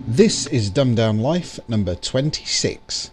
This is Dumbed Down Life number 26.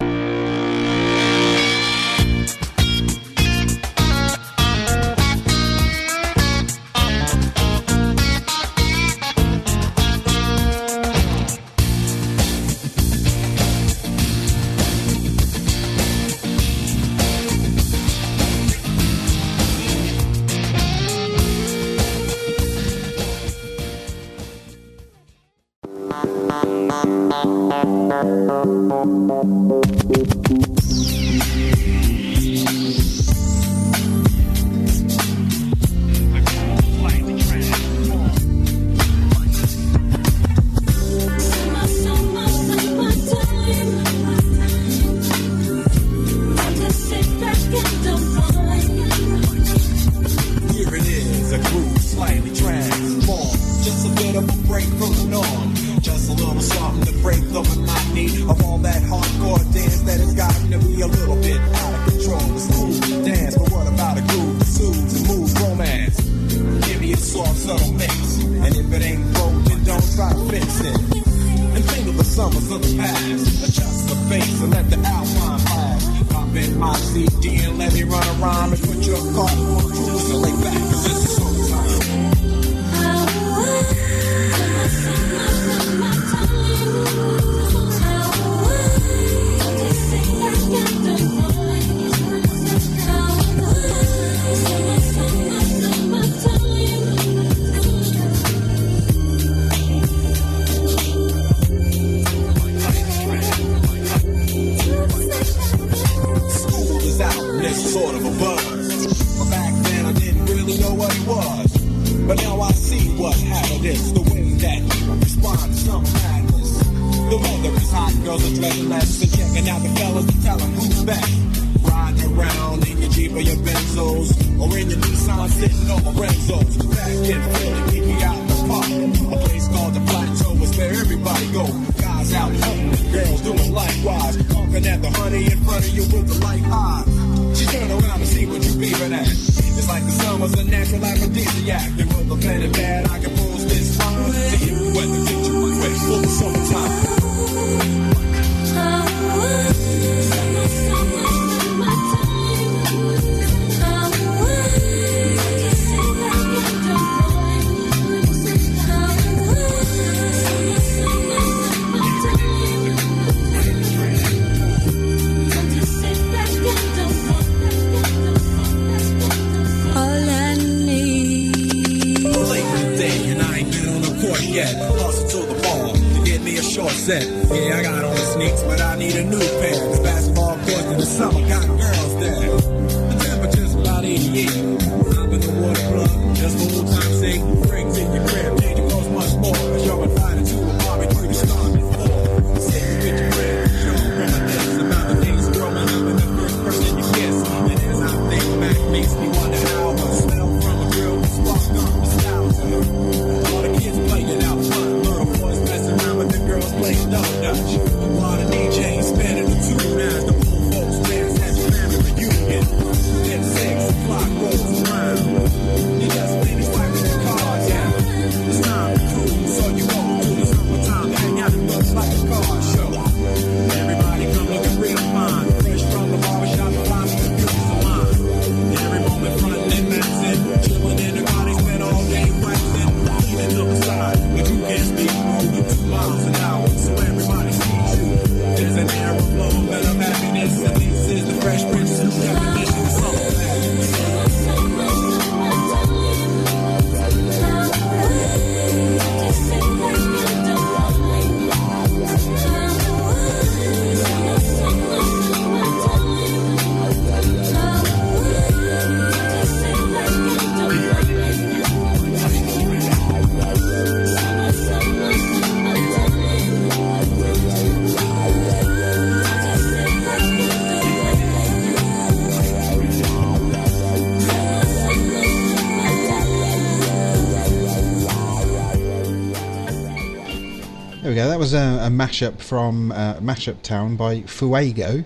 That was a mashup from Mashup Town by Pheugoo,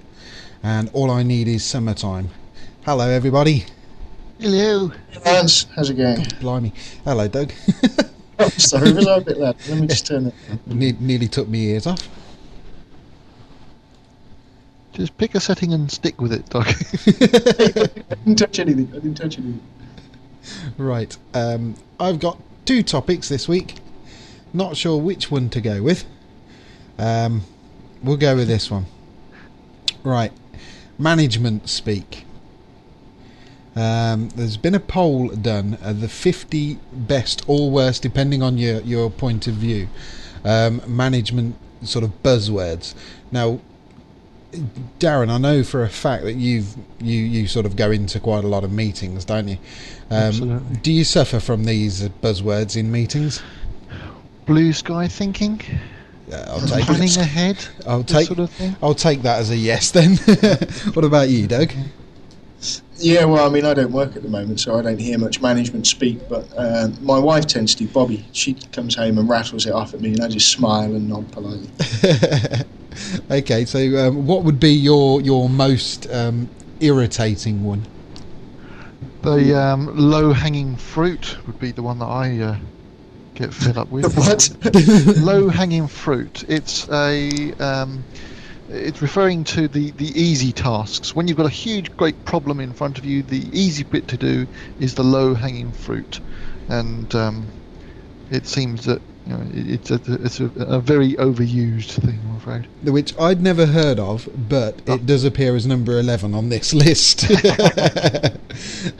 and All I Need Is Summertime. Hello, everybody. Hello. How's it going? Blimey. Hello, Doug. Oh, sorry, was I a bit loud? Let me just turn it down. Nearly took me ears off. Just pick a setting and stick with it, Doug. I didn't touch anything. Right. I've got 2 topics this week. Not sure which one to go with. We'll go with this one. Right. Management speak. There's been a poll done of the 50 best or worst, depending on your point of view, management sort of buzzwords. Now, Darren, I know for a fact that you sort of go into quite a lot of meetings, don't you? Absolutely. Do you suffer from these buzzwords in meetings? Blue sky thinking? I'll take planning it. ahead? I'll take sort of thing? I'll take that as a yes then. What about you, Doug? Yeah, well, I mean, I don't work at the moment, so I don't hear much management speak, but my wife tends to, Bobby. She comes home and rattles it off at me, and I just smile and nod politely. Okay, so what would be your most irritating one? The low-hanging fruit would be the one that I get fed up with. What? Low-hanging fruit. It's it's referring to the easy tasks. When you've got a huge, great problem in front of you, the easy bit to do is the low-hanging fruit, and it seems that it's a very overused thing, I'm afraid. Which I'd never heard of, but it does appear as number 11 on this list.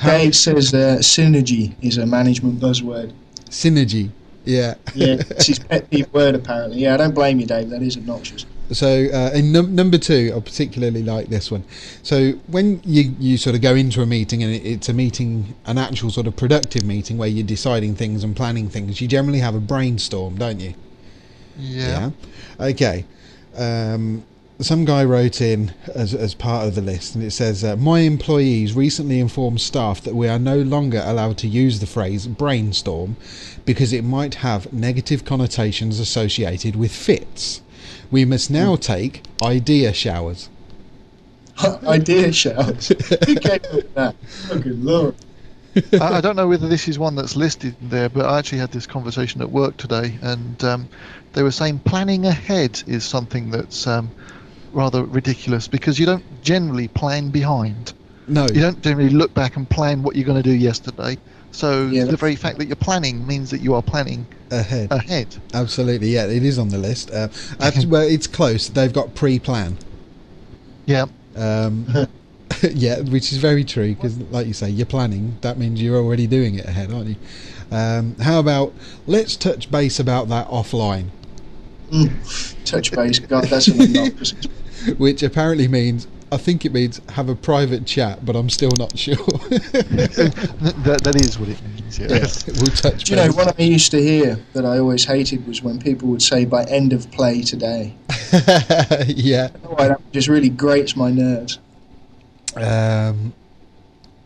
Dave says synergy is a management buzzword. Synergy, yeah. Yeah, it's his pet peeve word, apparently. Yeah, I don't blame you, Dave. That is obnoxious. So in number 2, I particularly like this one. So when you sort of go into a meeting, and it's a meeting, an actual sort of productive meeting where you're deciding things and planning things, you generally have a brainstorm, don't you? Yeah. Okay. Some guy wrote in as part of the list, and it says, my employees recently informed staff that we are no longer allowed to use the phrase brainstorm because it might have negative connotations associated with fits. We must now take idea showers. Idea showers? Who came up with that? Fucking Lord. I don't know whether this is one that's listed there, but I actually had this conversation at work today, and they were saying planning ahead is something that's rather ridiculous, because you don't generally plan behind. No. You don't generally look back and plan what you're going to do yesterday. So Yeah, the very fact that you're planning means that you are planning ahead. Absolutely, yeah, it is on the list. Well, it's close. They've got pre-plan. Yeah. Yeah, which is very true, because like you say, you're planning. That means you're already doing it ahead, aren't you? How about, let's touch base about that offline? Touch base. God, that's an obnoxious. Which apparently means, I think it means have a private chat, but I'm still not sure. that is what it means, yes. Yeah, we'll touch Do you base. know, what I used to hear that I always hated was when people would say, by end of play today. Yeah. Oh, that just really grates my nerves.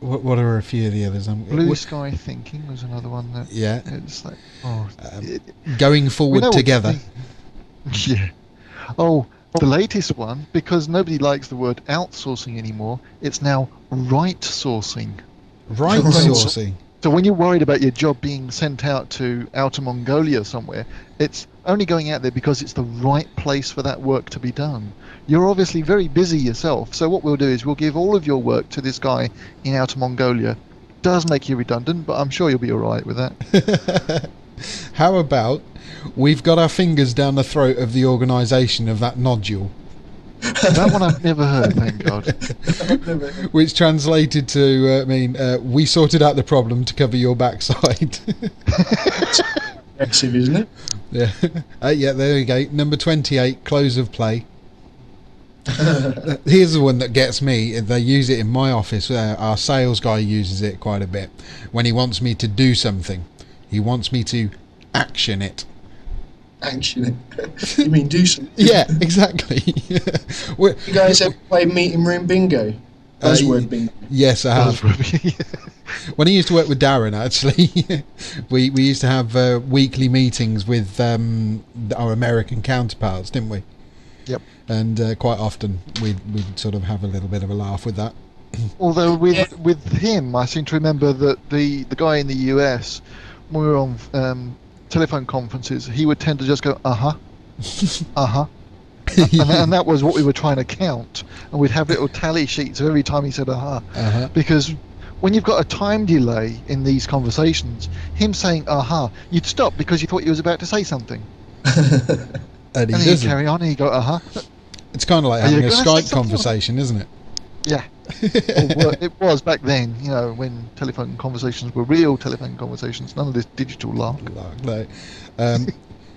What are a few of the others? Blue sky thinking was another one that... Yeah. It's like... Going forward together. Yeah. Oh, the latest one, because nobody likes the word outsourcing anymore, it's now right sourcing. Right sourcing. So when you're worried about your job being sent out to Outer Mongolia somewhere, it's only going out there because it's the right place for that work to be done. You're obviously very busy yourself, so what we'll do is we'll give all of your work to this guy in Outer Mongolia. Does make you redundant, but I'm sure you'll be alright with that. How about, we've got our fingers down the throat of the organisation of that nodule? That one I've never heard, thank God. Which translated to mean, we sorted out the problem to cover your backside. Aggressive, isn't it? Yeah. Yeah, there you go. Number 28, close of play. Here's the one that gets me. They use it in my office. Our sales guy uses it quite a bit. When he wants me to do something, he wants me to action it. Action it? You mean do something? Yeah, exactly. You guys ever play meeting room bingo? Buzzword bingo. Yes, I have. When I used to work with Darren, actually, we used to have weekly meetings with our American counterparts, didn't we? Yep. And quite often we'd sort of have a little bit of a laugh with that. Although with him, I seem to remember that the guy in the US, when we were on telephone conferences, he would tend to just go, uh-huh, uh-huh. and that was what we were trying to count. And we'd have little tally sheets of every time he said, uh-huh. Because when you've got a time delay in these conversations, him saying, uh-huh, you'd stop because you thought he was about to say something. And he'd carry on and he'd go, uh-huh. It's kind of like having a Skype conversation, isn't it? Yeah. It was back then, when telephone conversations were real telephone conversations, none of this digital lark. No.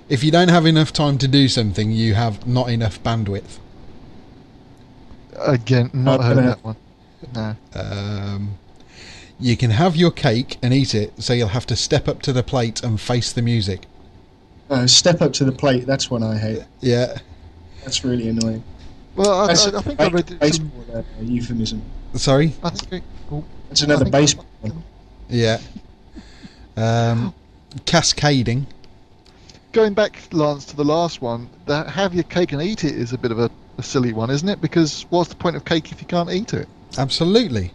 If you don't have enough time to do something, you have not enough bandwidth. Again, not heard that one. No. You can have your cake and eat it, so you'll have to step up to the plate and face the music. Step up to the plate, that's one I hate. Yeah. That's really annoying. Well, I think I read baseball euphemism. Sorry? It's another baseball one. Yeah. Cascading. Going back, Lance, to the last one, that have your cake and eat it is a bit of a silly one, isn't it? Because what's the point of cake if you can't eat it? Absolutely.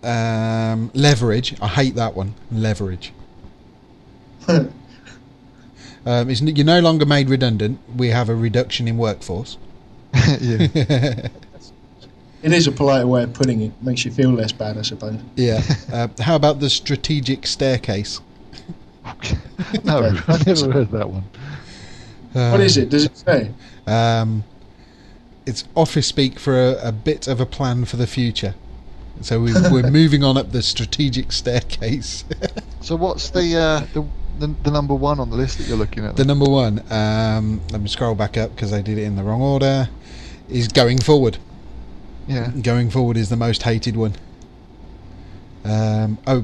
Leverage. I hate that one. Leverage. You're no longer made redundant. We have a reduction in workforce. Yeah. It is a polite way of putting it. Makes you feel less bad, I suppose. Yeah. How about the strategic staircase? No, I never heard that one. What is it? Does it say? It's office speak for a bit of a plan for the future. So we're moving on up the strategic staircase. So what's the number one on the list that you're looking at? The number one, let me scroll back up because I did it in the wrong order, is going forward. Yeah. Going forward is the most hated one.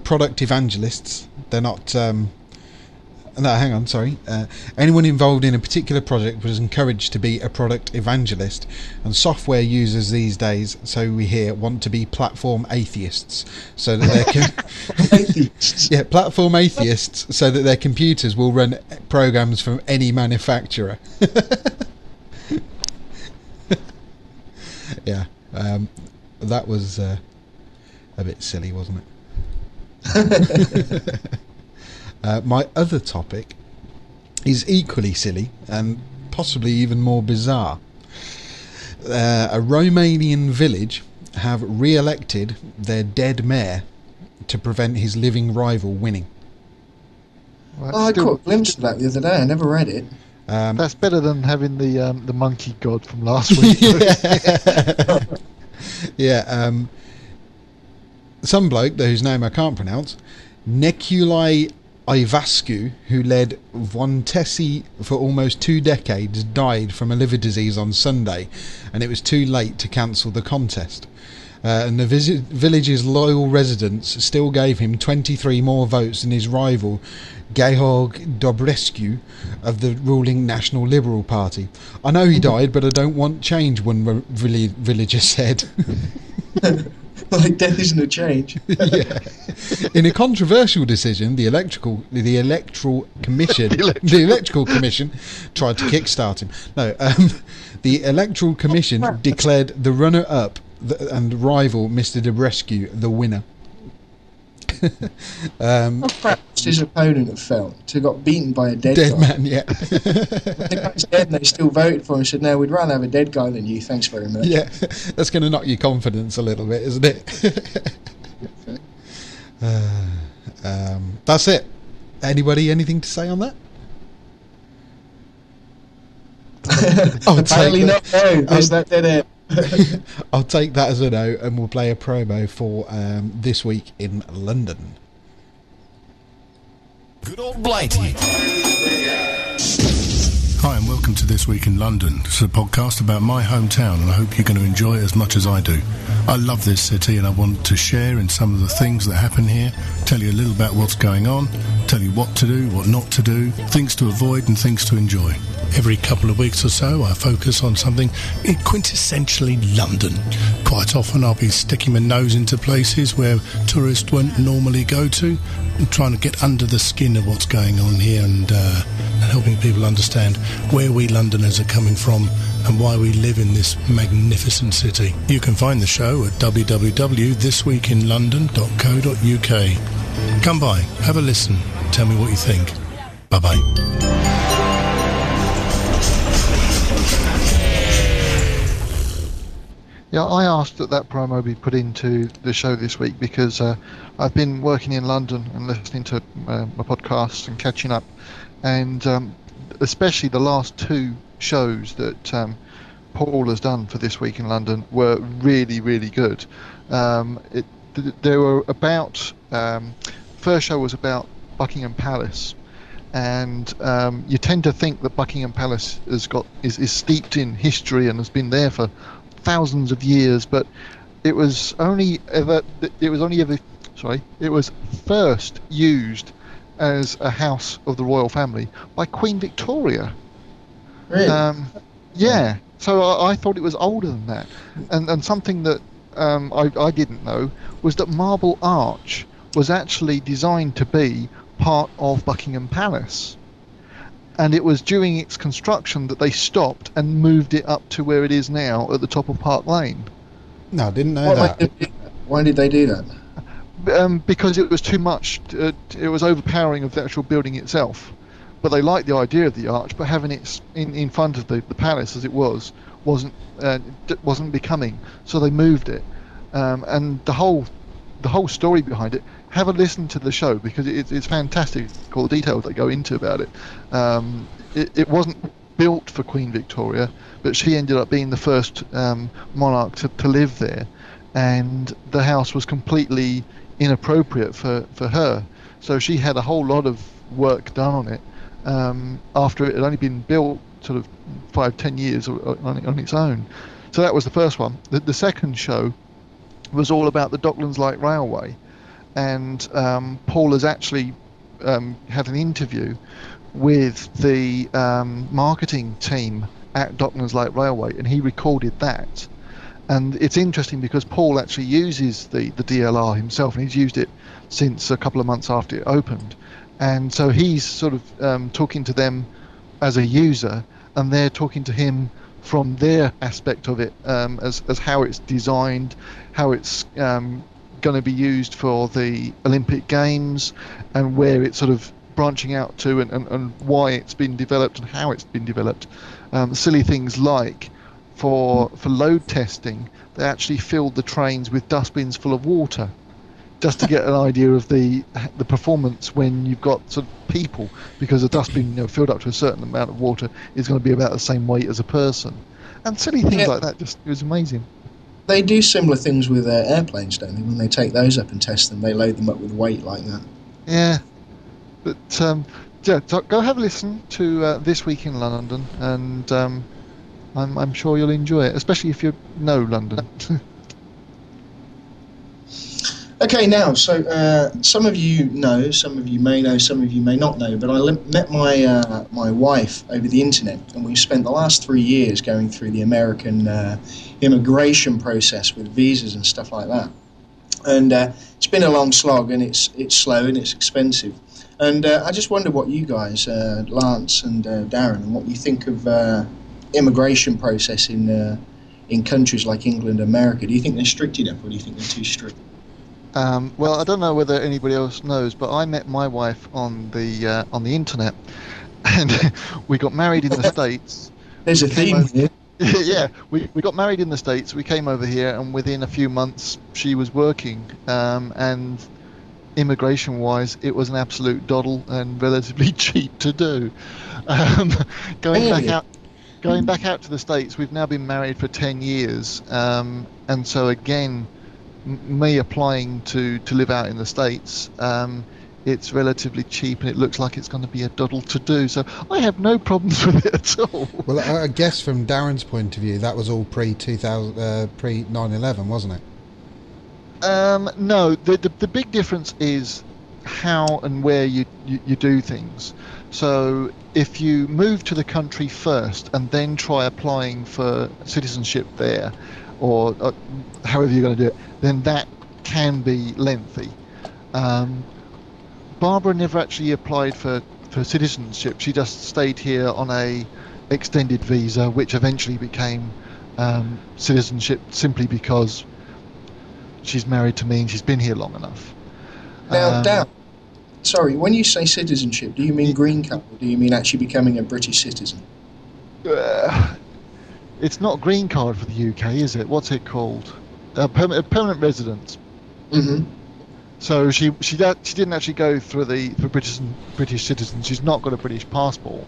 Product evangelists. They're not... no, hang on, sorry. Anyone involved in a particular project was encouraged to be a product evangelist, and software users these days, so we hear, want to be platform atheists, so that they can... Atheists? Yeah, platform atheists, so that their computers will run programs from any manufacturer. Yeah, that was a bit silly, wasn't it? My other topic is equally silly and possibly even more bizarre. A Romanian village have re-elected their dead mayor to prevent his living rival winning. Well, I caught a glimpse of that the other day. I never read it. That's better than having the monkey god from last week. Yeah. Some bloke whose name I can't pronounce, Neculai Ivascu, who led Vontesi for almost 2 decades, died from a liver disease on Sunday, and it was too late to cancel the contest. And the village's loyal residents still gave him 23 more votes than his rival, Georg Dobrescu, of the ruling National Liberal Party. I know he died, but I don't want change, one villager said. Like death isn't a change. Yeah. In a controversial decision, the electoral commission tried to kickstart him. No, the electoral commission declared the runner-up and rival, Mr. Dobrescu, the winner. How perhaps his opponent have felt to have got beaten by a dead guy. Man, yeah. The guy's dead and they still voted for him and said, no, we'd rather have a dead guy than you, thanks very much. Yeah, that's going to knock your confidence a little bit, isn't it? That's it. Anybody, anything to say on that? Apparently not, no, there's that dead air. I'll take that as a no, and we'll play a promo for this week in London. Good old Blighty. Hi and welcome to This Week in London. It's a podcast about my hometown and I hope you're going to enjoy it as much as I do. I love this city and I want to share in some of the things that happen here, tell you a little about what's going on, tell you what to do, what not to do, things to avoid and things to enjoy. Every couple of weeks or so I focus on something quintessentially London. Quite often I'll be sticking my nose into places where tourists won't normally go to and trying to get under the skin of what's going on here and helping people understand where we Londoners are coming from and why we live in this magnificent city. You can find the show at www.thisweekinlondon.co.uk. Come by, have a listen. Tell me what you think. Bye-bye. Yeah, I asked that promo be put into the show this week because I've been working in London and listening to my podcasts and catching up, and especially the last two shows that Paul has done for This Week in London were really, really good. They were about first show was about Buckingham Palace, and you tend to think that Buckingham Palace is steeped in history and has been there for thousands of years, but it was first used as a house of the royal family by Queen Victoria. Really? Yeah. So I thought it was older than that, and something that I didn't know was that Marble Arch was actually designed to be part of Buckingham Palace. And it was during its construction that they stopped and moved it up to where it is now at the top of Park Lane. No, I didn't know that. Why did they do that? Because it was too much. It was overpowering of the actual building itself. But they liked the idea of the arch, but having it in front of the palace as it wasn't becoming. So they moved it. And the whole story behind it. Have a listen to the show because it's fantastic, all the details they go into about it. It wasn't built for Queen Victoria, but she ended up being the first monarch to live there, and the house was completely inappropriate for her. So she had a whole lot of work done on it after it had only been built sort of 5-10 years on its own. So that was the first one. The second show was all about the Docklands Light Railway. And Paul has actually had an interview with the marketing team at Docklands Light Railway, and he recorded that. And it's interesting because Paul actually uses the DLR himself, and he's used it since a couple of months after it opened. And so he's sort of talking to them as a user, and they're talking to him from their aspect of it, as how it's designed, how it's going to be used for the Olympic Games, and where it's sort of branching out to, and why it's been developed and how it's been developed. Silly things like for load testing, they actually filled the trains with dustbins full of water, just to get an idea of the performance when you've got sort of people, because a dustbin filled up to a certain amount of water is going to be about the same weight as a person, and silly things like that. Just it was amazing. They do similar things with airplanes, don't they? When they take those up and test them, they load them up with weight like that. Yeah, but yeah, so go have a listen to This Week in London, and I'm sure you'll enjoy it, especially if you know London. Okay, now, so some of you know, some of you may know, some of you may not know, but I met my wife over the internet, and we've spent the last 3 years going through the American immigration process with visas and stuff like that. And it's been a long slog, and it's slow and it's expensive. And I just wonder what you guys, Lance and Darren, and what you think of immigration process in countries like England and America. Do you think they're strict enough, or do you think they're too strict? Well, I don't know whether anybody else knows, but I met my wife on the internet, and we got married in the States. There's a theme here. Yeah, we got married in the States. We came over here, and within a few months, she was working. And immigration-wise, it was an absolute doddle and relatively cheap to do. Going back out to the States, we've now been married for 10 years, and so again, me applying to live out in the States, it's relatively cheap, and it looks like it's going to be a doddle to do. So I have no problems with it at all. Well, I guess from Darren's point of view, that was all pre 9/11, wasn't it? No, the big difference is how and where you do things. So if you move to the country first and then try applying for citizenship there, or however you're going to do it, then that can be lengthy. Barbara never actually applied for citizenship. She just stayed here on a extended visa, which eventually became citizenship, simply because she's married to me and she's been here long enough. Now, Sorry, when you say citizenship, do you mean green card, or do you mean actually becoming a British citizen? It's not green card for the UK, is it? What's it called? Permanent residence. Mm-hmm. So she didn't actually go for British citizen. She's not got a British passport,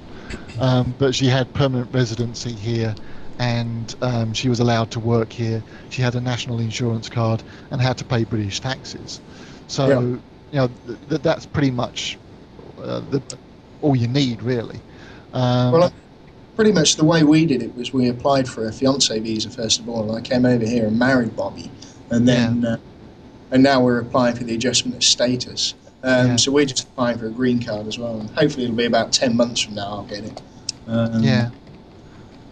but she had permanent residency here, and she was allowed to work here. She had a national insurance card and had to pay British taxes. So that's pretty much all you need, really. Well, pretty much the way we did it was we applied for a fiancé visa first of all, and I came over here and married Bobby, and then and now we're applying for the adjustment of status. So we're just applying for a green card as well, and hopefully it'll be about 10 months from now I'll get it.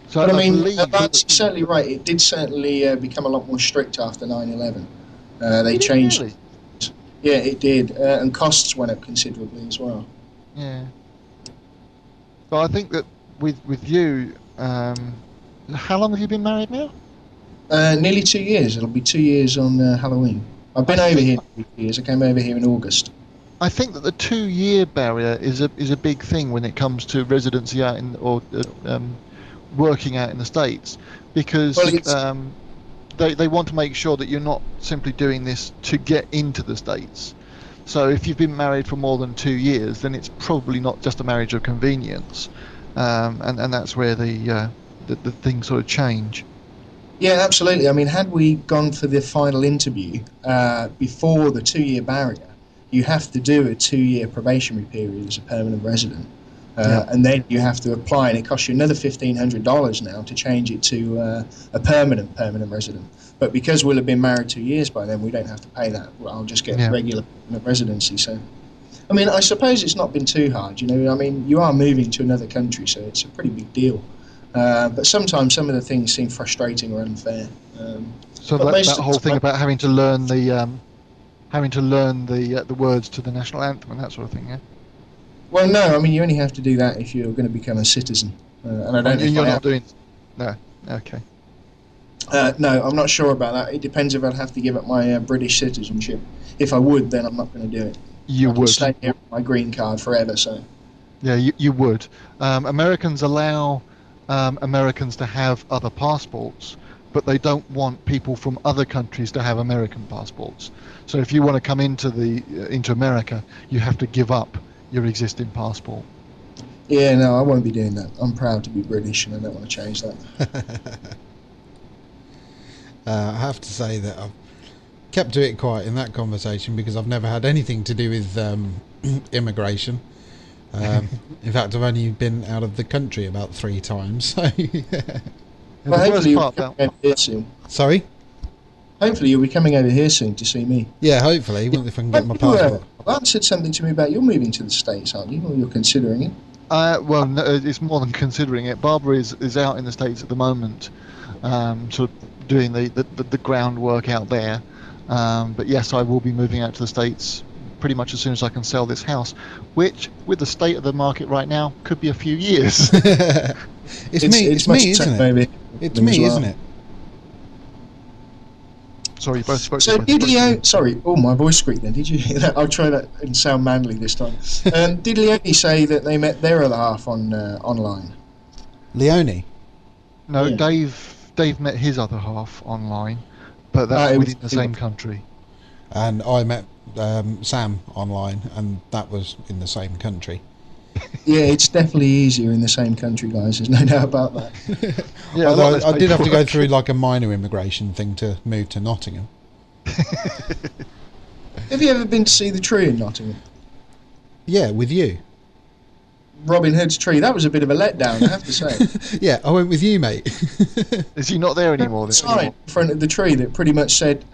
So but I mean, that's certainly right. It did certainly become a lot more strict after 9/11. They changed. Really? Yeah, it did, and costs went up considerably as well. Yeah. So I think that with you, how long have you been married now? Nearly 2 years. It'll be 2 years on Halloween. I've been over here 2 years. I came over here in August. I think that the 2-year barrier is a big thing when it comes to residency out in or working out in the States, because they want to make sure that you're not simply doing this to get into the States. So if you've been married for more than 2 years, then it's probably not just a marriage of convenience, and that's where the things sort of change. Yeah, absolutely. I mean, had we gone for the final interview before the 2-year barrier, you have to do a 2-year probationary period as a permanent resident. And then you have to apply, and it costs you another $1,500 now to change it to a permanent resident. But because we'll have been married 2 years by then, we don't have to pay that. Well, I'll just get regular permanent residency. So, I mean, I suppose it's not been too hard. You know, I mean, you are moving to another country, so it's a pretty big deal. But sometimes some of the things seem frustrating or unfair. So that whole thing about having to learn the words to the national anthem and that sort of thing, yeah. Well, no, I mean, you only have to do that if you're going to become a citizen. And I don't know if you're not doing... No, okay. No, I'm not sure about that. It depends if I'd have to give up my British citizenship. If I would, then I'm not going to do it. You would. Stay here with my green card forever, so... Yeah, you would. Americans allow Americans to have other passports, but they don't want people from other countries to have American passports. So if you want to come into America, you have to give up your existing passport. Yeah, no, I won't be doing that. I'm proud to be British, and I don't want to change that. I have to say that I've kept to it quiet in that conversation because I've never had anything to do with immigration. In fact, I've only been out of the country about 3 times. So well, hopefully you'll be coming over here soon. Sorry? Hopefully you'll be coming over here soon to see me. Yeah, hopefully, if I can get my passport. Lance said something to me about you're moving to the States, aren't you? Or you're considering it? Well, no, it's more than considering it. Barbara is out in the States at the moment, sort of doing the groundwork out there. But yes, I will be moving out to the States pretty much as soon as I can sell this house, which, with the state of the market right now, could be a few years. It's me, isn't it? It's me, isn't it? Sorry, you both spoke. So did Leone... Sorry, my voice squeaked then. Did you hear that? I'll try that and sound manly this time. Did Leone say that they met their other half online? Leone? No, Yeah. Dave met his other half online, but that's within the same country. And I met Sam online, and that was in the same country. Yeah, it's definitely easier in the same country, guys. There's no doubt about that. Yeah, although I did have to go through like a minor immigration thing to move to Nottingham. Have you ever been to see the tree in Nottingham? Yeah, with you. Robin Hood's tree. That was a bit of a letdown, I have to say. Yeah, I went with you, mate. Is he not there anymore? There's a sign in front of the tree that pretty much said,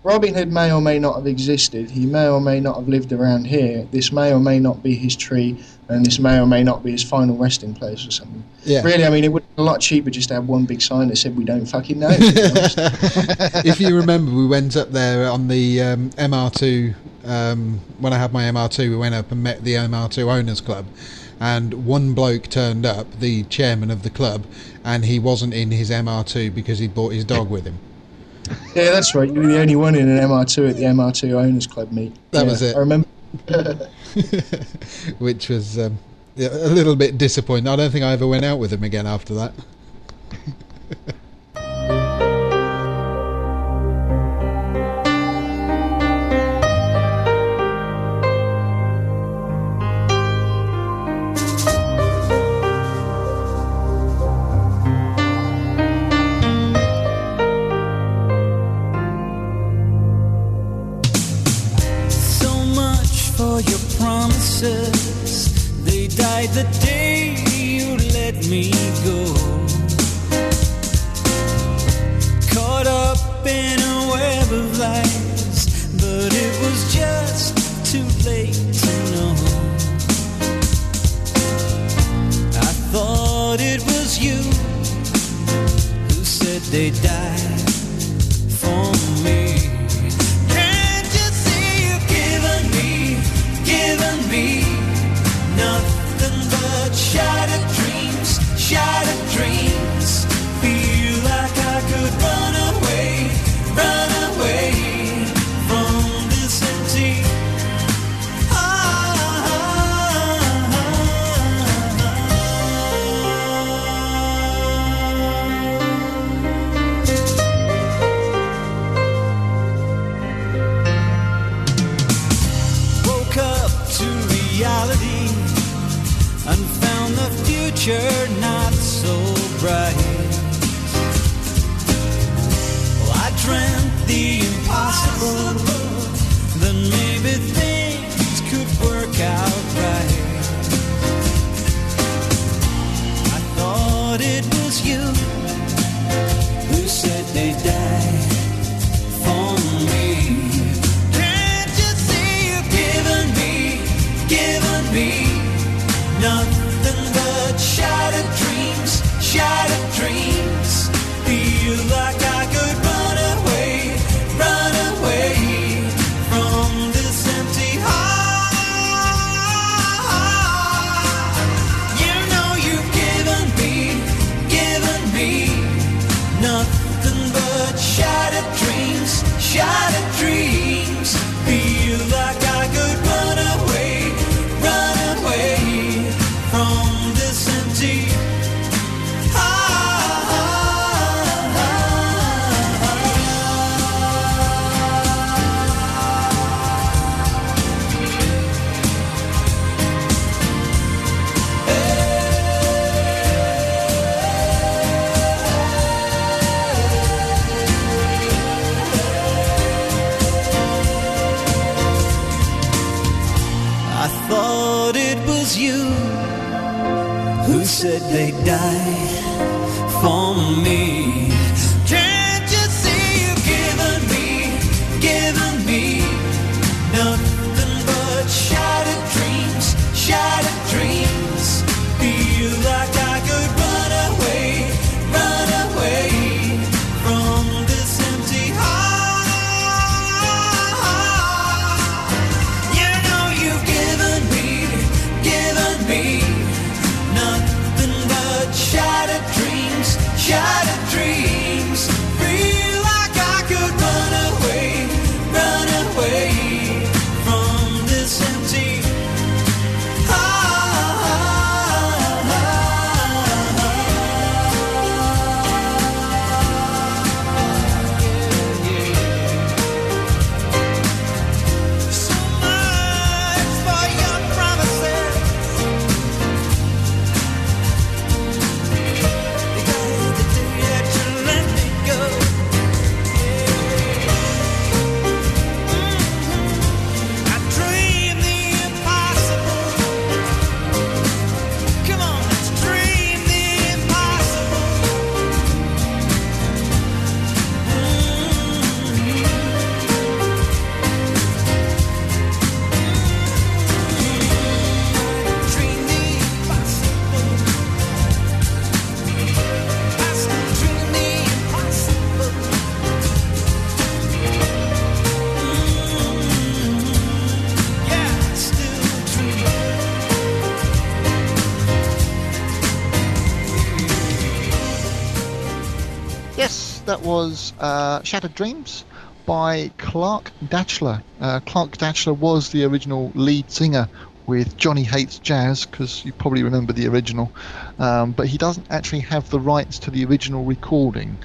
Robin Hood may or may not have existed. He may or may not have lived around here. This may or may not be his tree, and this may or may not be his final resting place or something. Yeah. Really, I mean, it would be a lot cheaper just to have one big sign that said, we don't fucking know. If you remember, we went up there on the MR2, when I had my MR2, we went up and met the MR2 Owners Club, and one bloke turned up, the chairman of the club, and he wasn't in his MR2 because he'd brought his dog with him. Yeah, that's right. You were the only one in an MR2 at the MR2 Owners Club meet. That was it. I remember Which was a little bit disappointing. I don't think I ever went out with him again after that. They died the day you let me go. Caught up in a web of lies, but it was just too late to know. I thought it was you who said they died for me. Nothing but shattered dreams. Feel like I could run away from this empty. Woke up to reality and found the future not so bright. Well, I dreamt the impossible, then maybe things could work out right. I thought it was you who said they died for me. Can't you see you've given me nothing but shattered dreams. Feel like I could run away from this empty heart. You know you've given me nothing but shattered dreams. Feel like I could run away from this empty I thought it was you who said they died for me. Can't you see you've given me nothing but shattered dreams. Feel like I could run away from this empty heart. You know you've given me nothing but shattered dreams. Feel like I could run away from this empty So much for your promises. The day that you let me go. I dream the impossible. Come on, let's dream the impossible. Dream the impossible. I still dream the impossible. Yeah, I still dream. Yes, that was Shattered Dreams by Clark Datchler. Clark Datchler was the original lead singer with Johnny Hates Jazz, because you probably remember the original, but he doesn't actually have the rights to the original recording,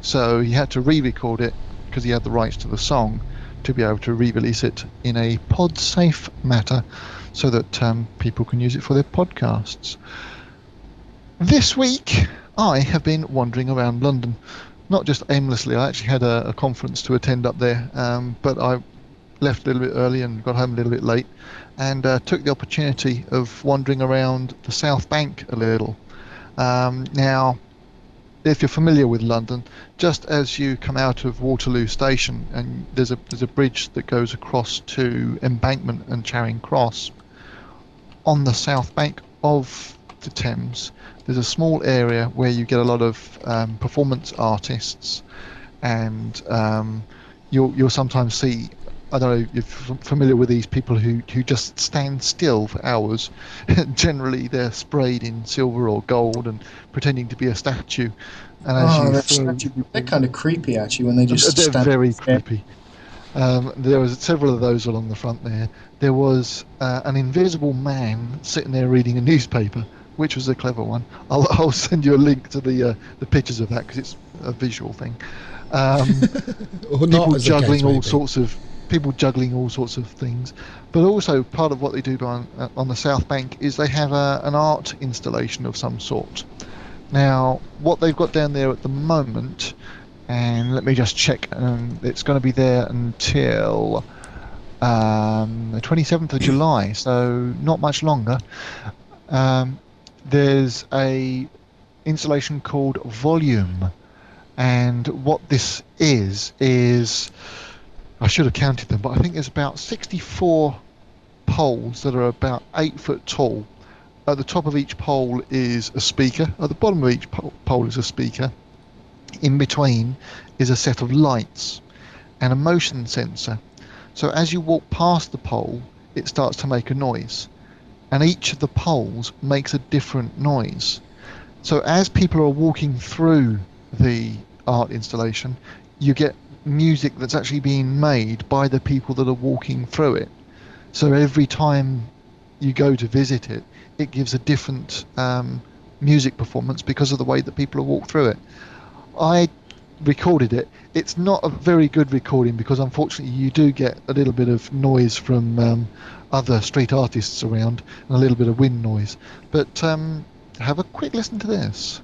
so he had to re-record it because he had the rights to the song to be able to re-release it in a pod-safe matter so that people can use it for their podcasts. This week I have been wandering around London, not just aimlessly. I actually had a conference to attend up there, but I left a little bit early and got home a little bit late, and took the opportunity of wandering around the South Bank a little. Now, if you're familiar with London, just as you come out of Waterloo Station, and there's a bridge that goes across to Embankment and Charing Cross, on the South Bank of the Thames, there's a small area where you get a lot of performance artists, and you'll sometimes see, I don't know if you're familiar with these people who just stand still for hours. Generally, they're sprayed in silver or gold and pretending to be a statue. And they're kind of creepy, actually, when they just they're stand very there. creepy. There was several of those along the front there. There was an invisible man sitting there reading a newspaper, which was a clever one. I'll send you a link to the pictures of that because it's a visual thing. People juggling all sorts of. People juggling all sorts of things, but also part of what they do on the South Bank is they have an art installation of some sort. Now, what they've got down there at the moment, and let me just check, it's going to be there until the 27th of July, so not much longer. There's a installation called Volume, and what this is I should have counted them, but I think there's about 64 poles that are about 8 foot tall. At the top of each pole is a speaker. At the bottom of each pole is a speaker. In between is a set of lights and a motion sensor. So as you walk past the pole, it starts to make a noise. And each of the poles makes a different noise. So as people are walking through the art installation, you get music that's actually being made by the people that are walking through it. So every time you go to visit it, it gives a different music performance because of the way that people have walked through it. I recorded it. It's not a very good recording because unfortunately you do get a little bit of noise from other street artists around and a little bit of wind noise. But have a quick listen to this.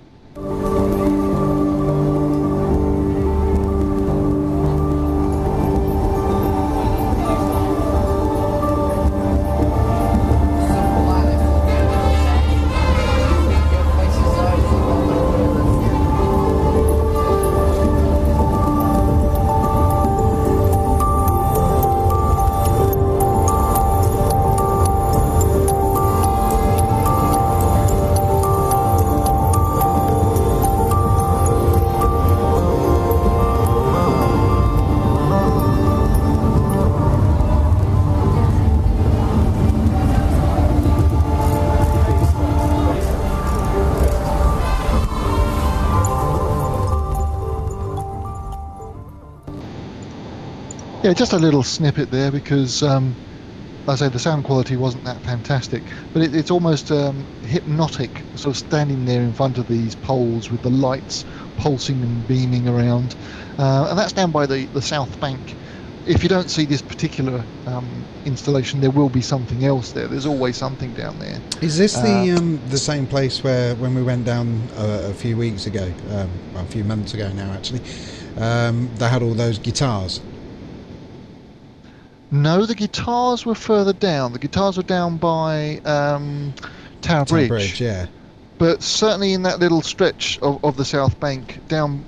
Yeah, just a little snippet there because, like I say, the sound quality wasn't that fantastic, but it's almost hypnotic, sort of standing there in front of these poles with the lights pulsing and beaming around. And that's down by the South Bank. If you don't see this particular installation, there will be something else there. There's always something down there. Is this the same place where when we went down a few weeks ago, a few months ago now actually, they had all those guitars? No, the guitars were further down. The guitars were down by Tower Bridge. Yeah. But certainly in that little stretch of the South Bank, down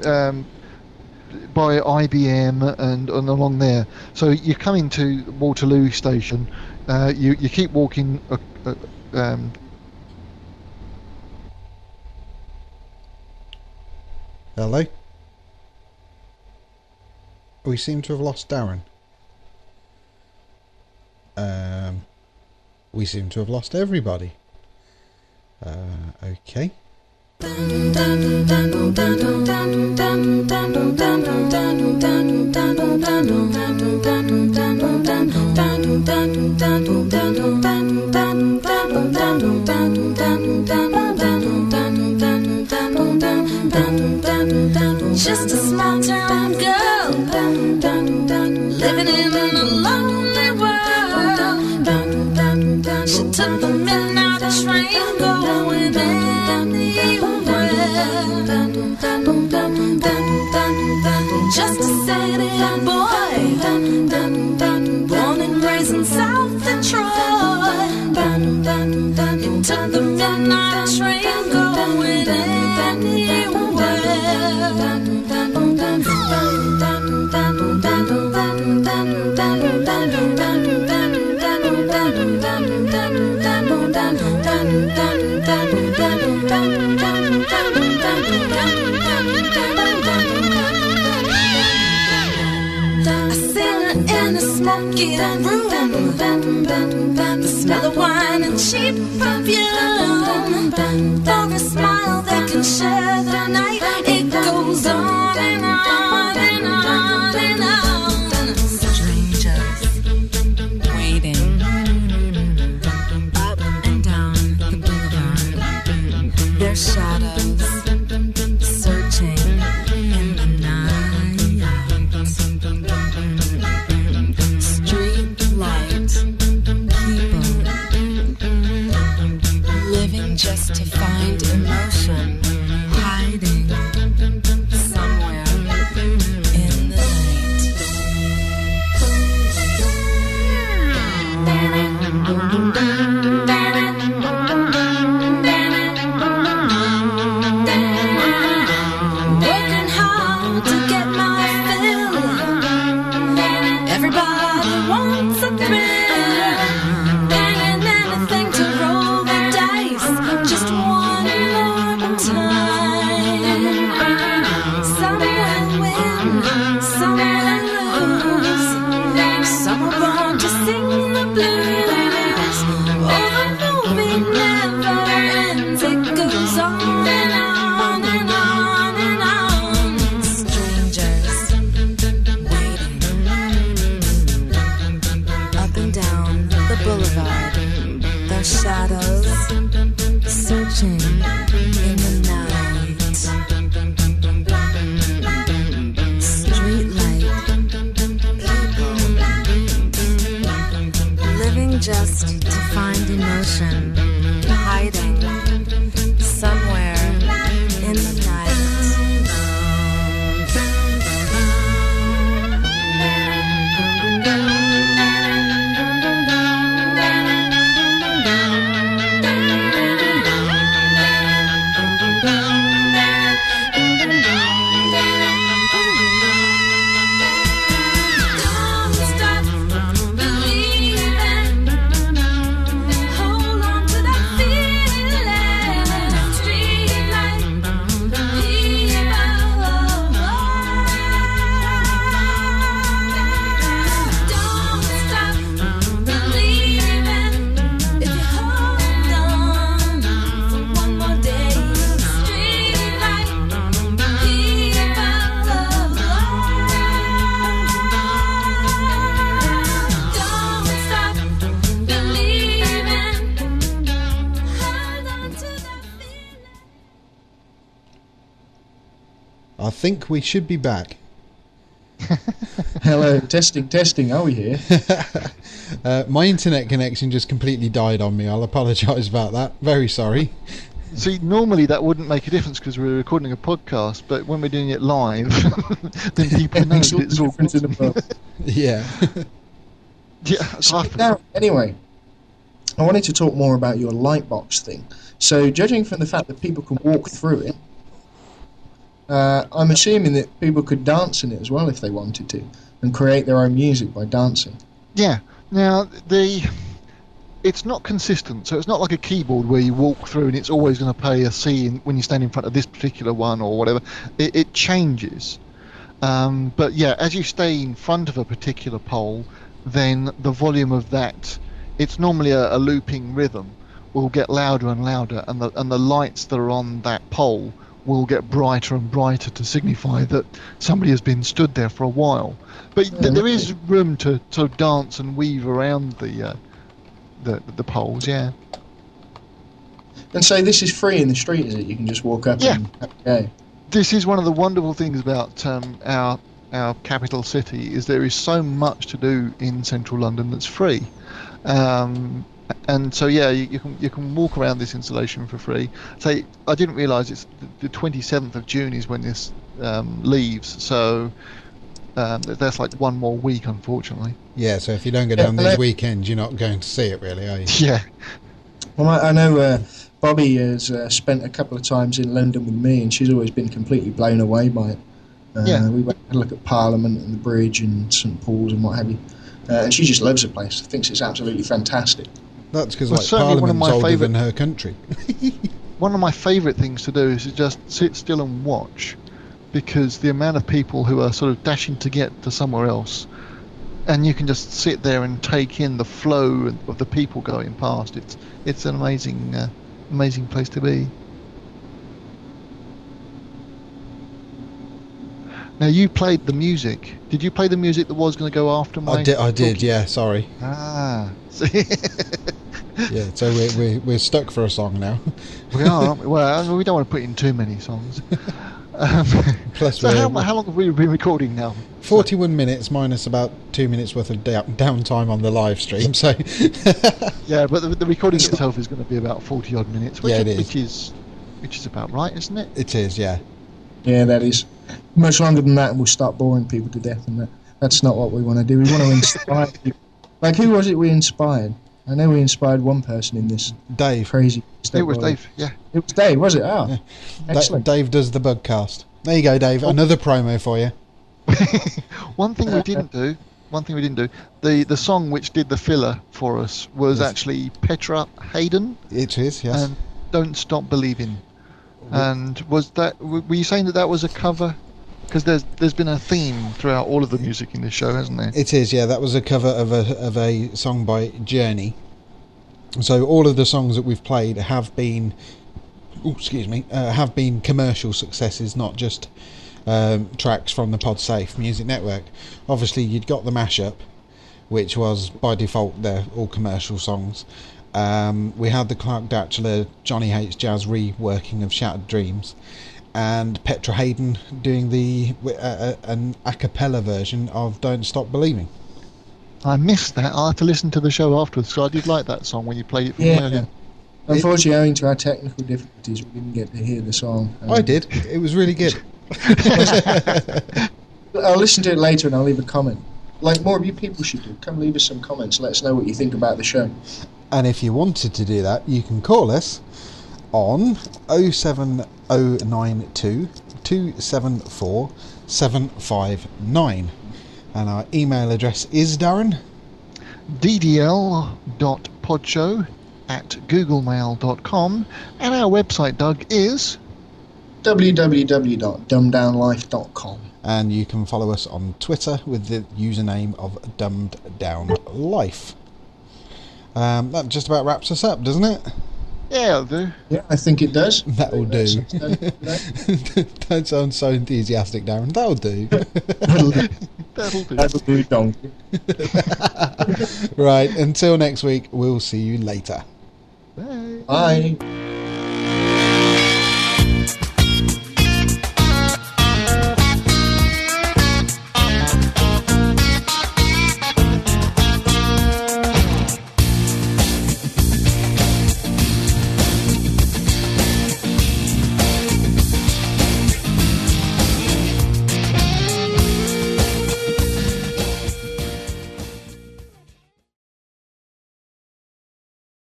by IBM and along there. So you come into Waterloo Station, you keep walking. Hello? We seem to have lost Darren. We seem to have lost everybody. Okay. Just a small town girl living in a lonely world. She took the midnight train going anywhere. Just a city boy, born and raised in South Detroit. He took the midnight train going anywhere. In a smoky room, the smell of wine and cheap perfume. For a smile that can share the night, it goes on and on and on and on. Strangers waiting up and down the boulevard, their shadows searching in the night. Just to find emotion hiding somewhere in the Working hard to get my fill. Everybody wants a thrill. Shadows searching in the night. Streetlight people living just to find emotion hiding somewhere in the night. I think we should be back. Hello, testing, are we here? My internet connection just completely died on me. I'll apologise about that. Very sorry. See, normally that wouldn't make a difference because we're recording a podcast, but when we're doing it live, then people know that it's all difference in the world. Yeah. Yeah. So now, anyway, I wanted to talk more about your lightbox thing. So, judging from the fact that people can walk through it, I'm assuming that people could dance in it as well if they wanted to, and create their own music by dancing. Yeah. Now, it's not consistent, so it's not like a keyboard where you walk through and it's always going to play a C when you stand in front of this particular one or whatever. It changes. But yeah, as you stay in front of a particular pole, then the volume of that, it's normally a looping rhythm, will get louder and louder, and the lights that are on that pole will get brighter and brighter to signify that somebody has been stood there for a while. But there is room to sort of dance and weave around the poles, yeah. And so this is free in the street, is it? You can just walk up and go. This is one of the wonderful things about our capital city, is there is so much to do in central London that's free. And so you can walk around this installation for free. So I didn't realise it's the 27th of June is when this leaves. So that's like one more week, unfortunately. Yeah. So if you don't go down these weekends, you're not going to see it, really, are you? Yeah. Well, I know Bobby has spent a couple of times in London with me, and she's always been completely blown away by it. We went to look at Parliament and the Bridge and St Paul's and what have you. And she just loves the place. Thinks it's absolutely fantastic. That's because Parliament's older than her country. One of my favourite things to do is to just sit still and watch, because the amount of people who are sort of dashing to get to somewhere else, and you can just sit there and take in the flow of the people going past. It's an amazing place to be. Now, you played the music. Did you play the music that was going to go after my... I did, yeah, sorry. Ah. Yeah, so we're stuck for a song now. We are, aren't we? Well, we don't want to put in too many songs. Plus, so how long have we been recording now? 41 minutes minus about 2 minutes worth of downtime on the live stream. So yeah, but the recording itself is going to be about 40 odd minutes, which is about right, isn't it? It is, yeah. Yeah, that is. Much longer than that, and we'll start boring people to death, and that's not what we want to do. We want to inspire people. Like, who was it we inspired? I know we inspired one person in this. Dave. Crazy. It was Dave, yeah. It was Dave, was it? Oh, yeah. Excellent. Dave does the Bugcast. There you go, Dave. Another promo for you. One thing we didn't do, the song which did the filler for us was actually Petra, Haden. It is, yes. And Don't Stop Believin'. And were you saying that was a cover? Because there's been a theme throughout all of the music in this show, hasn't there? It is, yeah. That was a cover of a song by Journey. So all of the songs that we've played have been, have been commercial successes, not just tracks from the PodSafe Music Network. Obviously, you'd got the mashup, which was by default they're all commercial songs. We had the Clark Datchler Johnny Hates Jazz reworking of Shattered Dreams, and Petra Haden doing an a cappella version of Don't Stop Believing. I missed that. I'll have to listen to the show afterwards, so I did like that song when you played it for me earlier. Unfortunately, owing to our technical difficulties, we didn't get to hear the song. I did. It was really good. I'll listen to it later and I'll leave a comment. Like more of you people should do. Come leave us some comments. Let us know what you think about the show. And if you wanted to do that, you can call us on 07092 274 759. And our email address is, Darren? ddl.podshow@googlemail.com. And our website, Doug, is www.dumbdownlife.com. And you can follow us on Twitter with the username of Dumbed Down Life. That just about wraps us up, doesn't it? Yeah, it'll do. Yeah, I think it does. That'll do. Don't sound so enthusiastic, Darren. That'll do. That'll do, donkey. Right, until next week, we'll see you later. Bye. Bye.